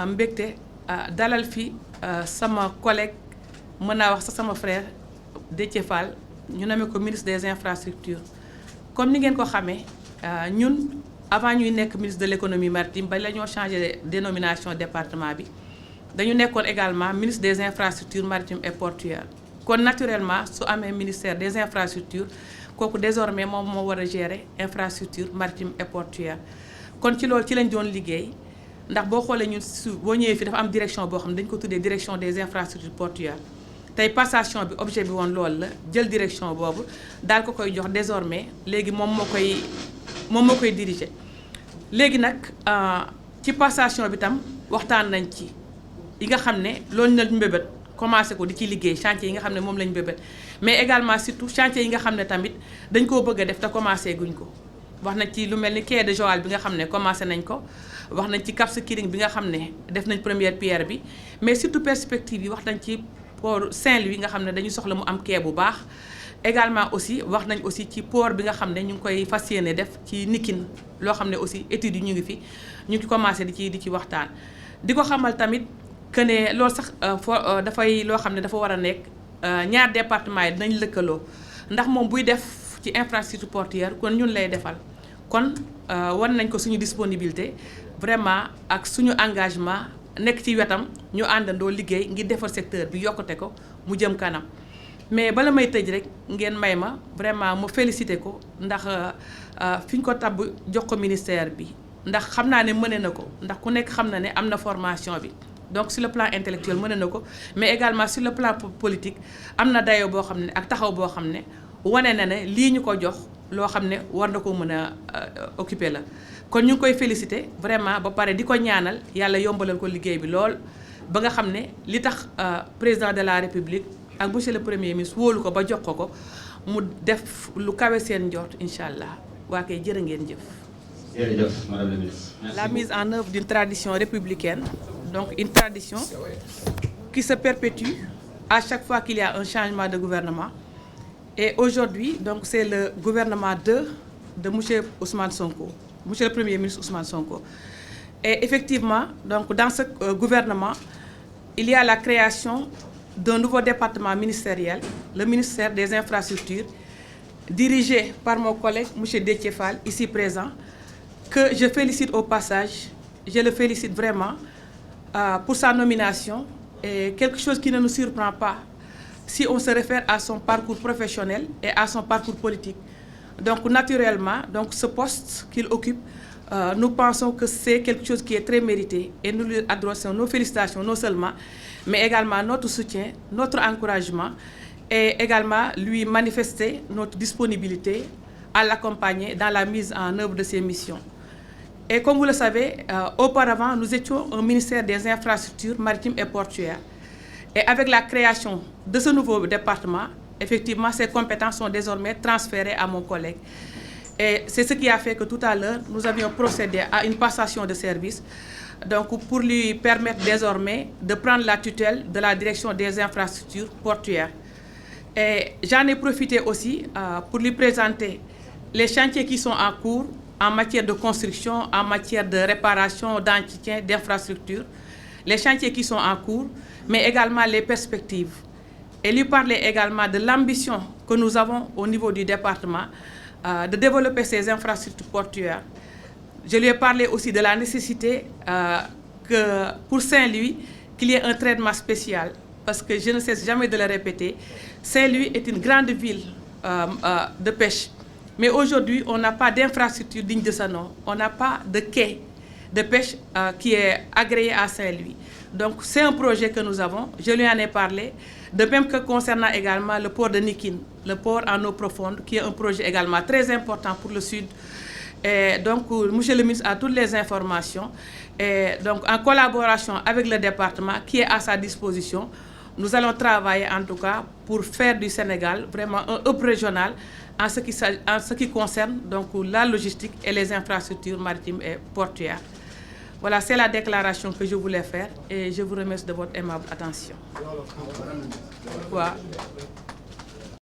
mbégte dalal fi sama collègue mën naa wax sax sama frère Déthié Fall ñu nommé ko ministre des infrastructures comme ni ngeen ko xamee ñun avant ñuy nekk ministre de l'économie maritime ba la ñoo changé dénomination département bi dañu nekkoon également ministre des infrastructures maritimes et portuaires kon naturellement su amee ministère des infrastructures kooku désormais moom moo war a gérer infrastructure maritime et portuaire kon ci loolu ci lañ doon liggéey ndax boo xoolee ñun boo ñëwee fi dafa am direction boo xam ne dañu ko tuddee direction des infrastructures portuaires tey passation bi objet bi woon loolu la jël direction boobu daal ko koy jox désormais léegi moom moo koy diriger. léegi nag ci passation bi tam waxtaan nañ ci yi nga xam ne loolu lañ mbébét commencé ko di ci liggéey chantier yi nga xam ne moom lañ mbébét mais également surtout chantier yi nga xam ne tamit dañ koo bëgg a def te commencé guñ ko. wax nañ ci lu mel ni quai de Joal bi nga xam ne commencé nañ ko wax nañ ci Cap Skirring bi nga xam ne def nañ première pierre bi mais surtout perspective yi wax nañ ci port Saint-Louis nga xam ne dañu soxla mu am quai bu baax. également aussi wax nañ aussi ci port bi nga xam ne ñu ngi koy fas yéene def ci Nikin loo xam ne aussi études yi ñu ngi fi ñu ngi commencé di ci waxtaan. di ko xamal tamit que ne loolu sax dafay loo xam ne dafa war a nekk ñaar département yi dinañ lëkkaloo ndax moom buy def ci infrastructure portuaire kon ñun lay defal. kon wan nañ ko suñu disponibilité vraiment ak suñu engagement nekk ci wetam ñu àndandoo liggéey ngir defar secteur bi yokkute ko mu jëm kanam mais bala may tëj rek ngeen may ma vraiment mu félicité ko ndax fi ñu ko tabb jox ko ministère bi ndax xam naa ne mëne na ko ndax ku nekk xam na ne am na formation bi donc sur le plan intellectuel mëne na ko mais également sur le plan politique am na dayoo boo xam ne ak taxaw boo xam ne wane na ne lii ñu ko jox loo xam ne war na ko mën a occuper la kon ñu ngi koy féliciter vraiment ba pare di ko ñaanal yàlla yombalal ko liggéey bi lool ba nga xam ne li tax président de la république ak monsieur le premier ministre wóolu ko ba jox ko mu def lu kawe seen njort incha allah waa kay jërë ngeen jëf. jërëjëf madame la ministre. La mise en œuvre d'une tradition républicaine, donc une tradition qui se perpétue à chaque fois qu'il y a un changement de gouvernement. Et aujourd'hui, donc c'est le gouvernement de monsieur Ousmane Sonko, monsieur le Premier ministre Ousmane Sonko. Et effectivement, donc dans ce gouvernement, il y a la création d'un nouveau département ministériel, le ministère des Infrastructures, dirigé par mon collègue monsieur Déthié Fall, ici présent, que je félicite au passage. Je le félicite vraiment pour sa nomination. Et quelque chose qui ne nous surprend pas si on se réfère à son parcours professionnel et à son parcours politique. Donc naturellement, donc ce poste qu'il occupe, nous pensons que c'est quelque chose qui est très mérité et nous lui adressons nos félicitations non seulement, mais également notre soutien, notre encouragement et également lui manifester notre disponibilité à l'accompagner dans la mise en œuvre de ses missions. Et comme vous le savez, auparavant, nous étions un ministère des infrastructures maritimes et portuaires. Et avec la création de ce nouveau département, effectivement, ces compétences sont désormais transférées à mon collègue. Et c'est ce qui a fait que tout à l'heure, nous avions procédé à une passation de service, donc pour lui permettre désormais de prendre la tutelle de la direction des infrastructures portuaires. Et j'en ai profité aussi pour lui présenter les chantiers qui sont en cours en matière de construction, en matière de réparation, d'entretien, d'infrastructures, les chantiers qui sont en cours, mais également les perspectives. Et lui parler également de l'ambition que nous avons au niveau du département de développer ces infrastructures portuaires. Je lui ai parlé aussi de la nécessité que pour Saint-Louis, qu'il y ait un traitement spécial, parce que je ne cesse jamais de le répéter, Saint-Louis est une grande ville de pêche. Mais aujourd'hui, on n'a pas d'infrastructure digne de ce nom. On n'a pas de quai de pêche qui est agréé à Saint-Louis. Donc c'est un projet que nous avons, je lui en ai parlé, de même que concernant également le port de Nikin, le port en eau profonde, qui est un projet également très important pour le sud. Et donc, monsieur le ministre a toutes les informations. Et donc, en collaboration avec le département qui est à sa disposition, nous allons travailler en tout cas pour faire du Sénégal vraiment un hub régional en ce qui concerne donc, la logistique et les infrastructures maritimes et portuaires. Voilà, c'est la déclaration que je voulais faire et je vous remercie de votre aimable attention. Quoi?